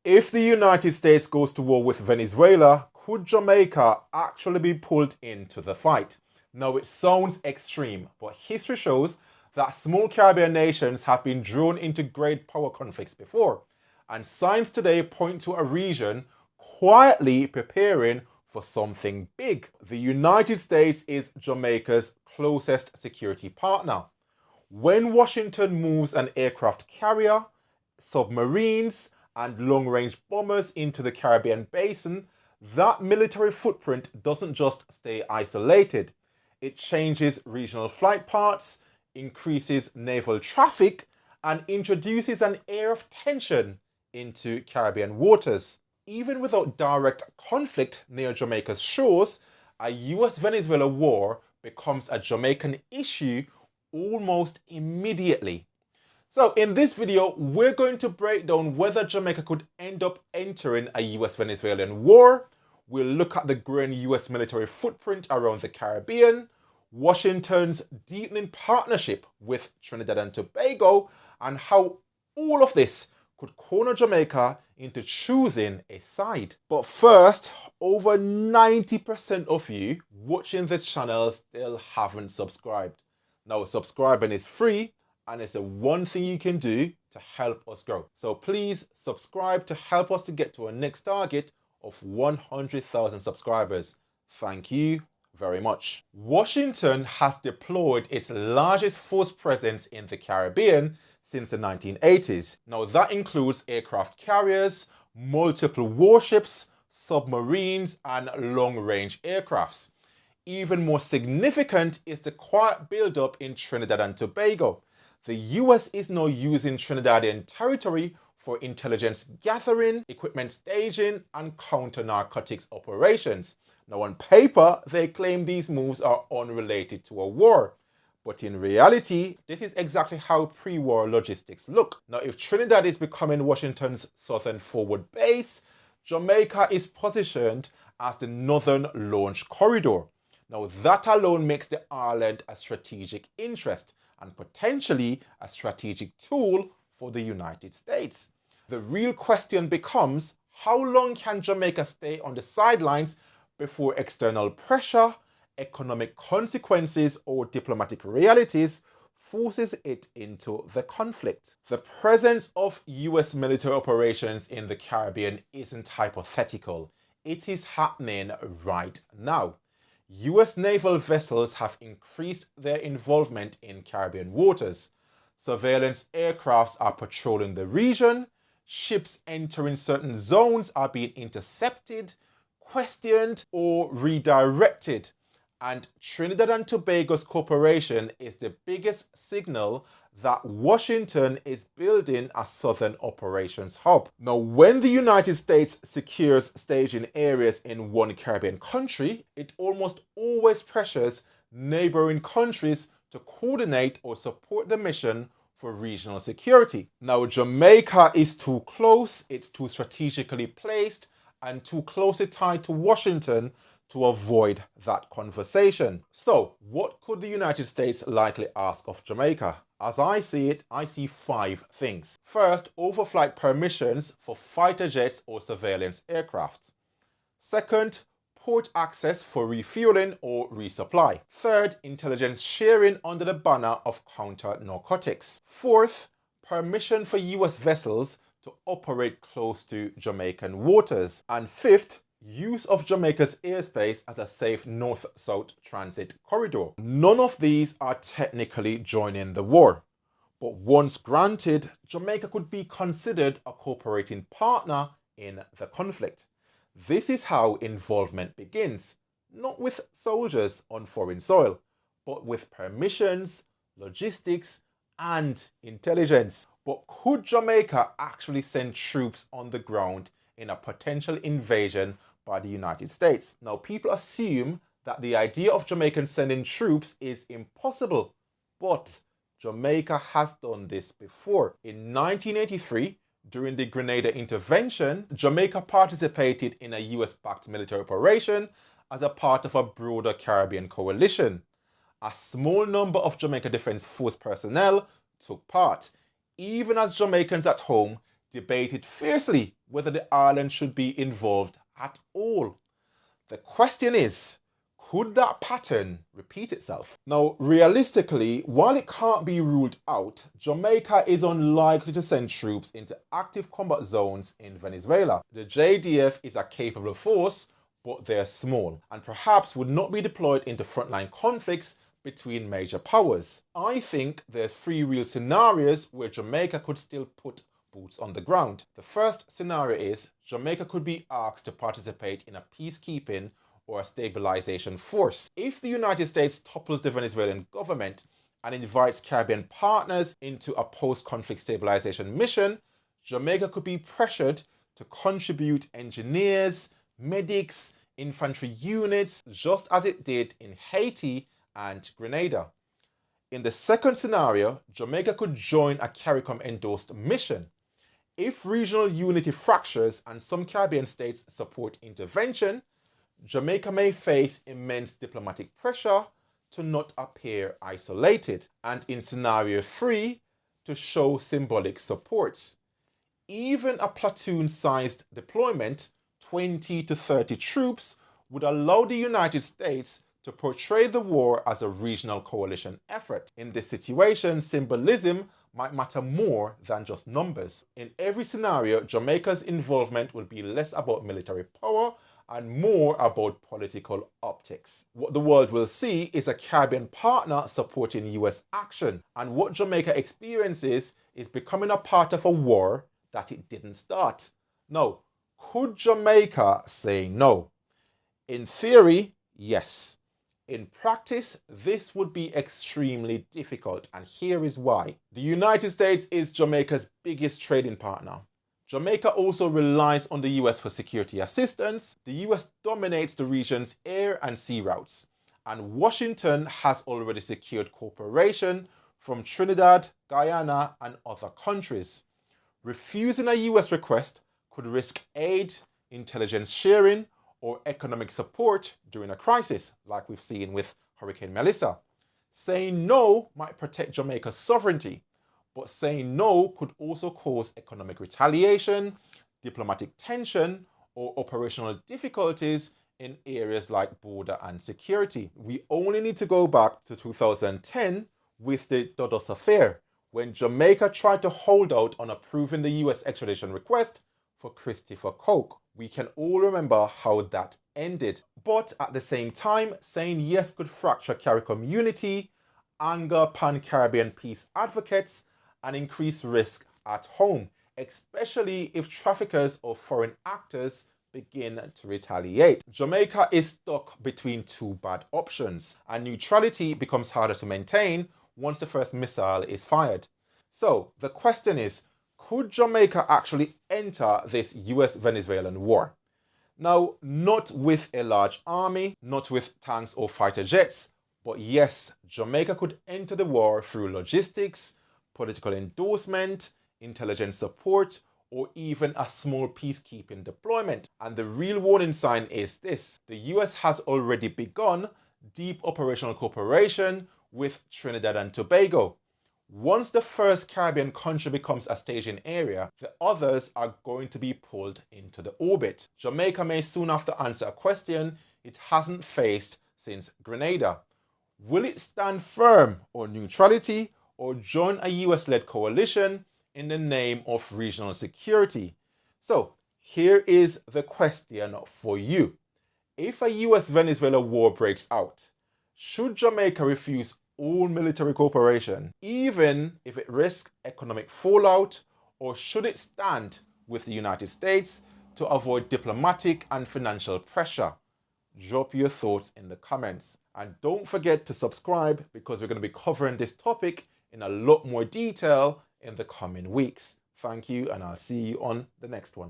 If the United States goes to war with Venezuela, could Jamaica actually be pulled into the fight? Now, it sounds extreme, but history shows that small Caribbean nations have been drawn into great power conflicts before, and signs today point to a region quietly preparing for something big. The United States is Jamaica's closest security partner. When Washington moves an aircraft carrier, submarines, and long range bombers into the Caribbean basin, that military footprint doesn't just stay isolated. It changes regional flight paths, increases naval traffic, and introduces an air of tension into Caribbean waters. Even without direct conflict near Jamaica's shores, a US Venezuela war becomes a Jamaican issue almost immediately. So in this video, we're going to break down whether Jamaica could end up entering a US-Venezuelan war. We'll look at the growing US military footprint around the Caribbean, Washington's deepening partnership with Trinidad and Tobago, and how all of this could corner Jamaica into choosing a side. But first, over 90% of you watching this channel still haven't subscribed. Now, subscribing is free, and it's the one thing you can do to help us grow. So please subscribe to help us to get to our next target of 100,000 subscribers. Thank you very much. Washington has deployed its largest force presence in the Caribbean since the 1980s. Now that includes aircraft carriers, multiple warships, submarines, and long-range aircrafts. Even more significant is the quiet buildup in Trinidad and Tobago. The US is now using Trinidadian territory for intelligence gathering, equipment staging, and counter-narcotics operations. Now, on paper, they claim these moves are unrelated to a war. But in reality, this is exactly how pre-war logistics look. Now, if Trinidad is becoming Washington's southern forward base, Jamaica is positioned as the northern launch corridor. Now, that alone makes the island a strategic interest and potentially a strategic tool for the United States. The real question becomes, how long can Jamaica stay on the sidelines before external pressure, economic consequences, or diplomatic realities forces it into the conflict? The presence of US military operations in the Caribbean isn't hypothetical. It is happening right now. US naval vessels have increased their involvement in Caribbean waters. Surveillance aircrafts are patrolling the region. Ships entering certain zones are being intercepted, questioned, or redirected. And Trinidad and Tobago's cooperation is the biggest signal that Washington is building a southern operations hub. Now, when the United States secures staging areas in one Caribbean country, it almost always pressures neighboring countries to coordinate or support the mission for regional security. Now, Jamaica is too close, it's too strategically placed, and too closely tied to Washington to avoid that conversation. So, what could the United States likely ask of Jamaica? As I see it, I see 5 things. First, overflight permissions for fighter jets or surveillance aircraft. Second, port access for refueling or resupply. Third, intelligence sharing under the banner of counter-narcotics. Fourth, permission for US vessels to operate close to Jamaican waters. And fifth, use of Jamaica's airspace as a safe north-south transit corridor. None of these are technically joining the war, but once granted, Jamaica could be considered a cooperating partner in the conflict. This is how involvement begins, not with soldiers on foreign soil, but with permissions, logistics, and intelligence. But could Jamaica actually send troops on the ground in a potential invasion by the United States? Now, people assume that the idea of Jamaicans sending troops is impossible, but Jamaica has done this before. In 1983, during the Grenada intervention, Jamaica participated in a US-backed military operation as a part of a broader Caribbean coalition. A small number of Jamaica Defense Force personnel took part, even as Jamaicans at home debated fiercely whether the island should be involved at all. The question is, could that pattern repeat itself? Now, realistically, while it can't be ruled out, Jamaica is unlikely to send troops into active combat zones in Venezuela. The JDF is a capable force, but they're small, and perhaps would not be deployed into frontline conflicts between major powers. I think there are three real scenarios where Jamaica could still put boots on the ground. The first scenario is Jamaica could be asked to participate in a peacekeeping or a stabilization force. If the United States topples the Venezuelan government and invites Caribbean partners into a post-conflict stabilization mission, Jamaica could be pressured to contribute engineers, medics, infantry units, just as it did in Haiti and Grenada. In the second scenario, Jamaica could join a CARICOM-endorsed mission. If regional unity fractures and some Caribbean states support intervention, Jamaica may face immense diplomatic pressure to not appear isolated, and in scenario 3, to show symbolic support. Even a platoon-sized deployment, 20 to 30 troops, would allow the United States to portray the war as a regional coalition effort. In this situation, symbolism might matter more than just numbers. In every scenario, Jamaica's involvement will be less about military power and more about political optics. What the world will see is a Caribbean partner supporting US action, and what Jamaica experiences is becoming a part of a war that it didn't start. Now, could Jamaica say no? In theory, yes. In practice, this would be extremely difficult, and here is why. The United States is Jamaica's biggest trading partner. Jamaica also relies on the US for security assistance. The US dominates the region's air and sea routes, and Washington has already secured cooperation from Trinidad, Guyana, and other countries. Refusing a US request could risk aid, intelligence sharing, or economic support during a crisis, like we've seen with Hurricane Melissa. Saying no might protect Jamaica's sovereignty, but saying no could also cause economic retaliation, diplomatic tension, or operational difficulties in areas like border and security. We only need to go back to 2010 with the Dodos affair, when Jamaica tried to hold out on approving the US extradition request for Christopher Coke. We can all remember how that ended. But at the same time, saying yes could fracture CARICOM unity, anger pan-Caribbean peace advocates, and increase risk at home, especially if traffickers or foreign actors begin to retaliate. Jamaica is stuck between two bad options, and neutrality becomes harder to maintain once the first missile is fired. So the question is, could Jamaica actually enter this US-Venezuelan war? Now, not with a large army, not with tanks or fighter jets, but yes, Jamaica could enter the war through logistics, political endorsement, intelligence support, or even a small peacekeeping deployment. And the real warning sign is this: the US has already begun deep operational cooperation with Trinidad and Tobago. Once the first Caribbean country becomes a staging area, the others are going to be pulled into the orbit. Jamaica may soon have to answer a question it hasn't faced since Grenada. Will it stand firm on neutrality or join a US-led coalition in the name of regional security? So here is the question for you. If a US-Venezuela war breaks out, should Jamaica refuse all military cooperation, even if it risks economic fallout, or should it stand with the United States to avoid diplomatic and financial pressure? Drop your thoughts in the comments. And don't forget to subscribe, because we're going to be covering this topic in a lot more detail in the coming weeks. Thank you, and I'll see you on the next one.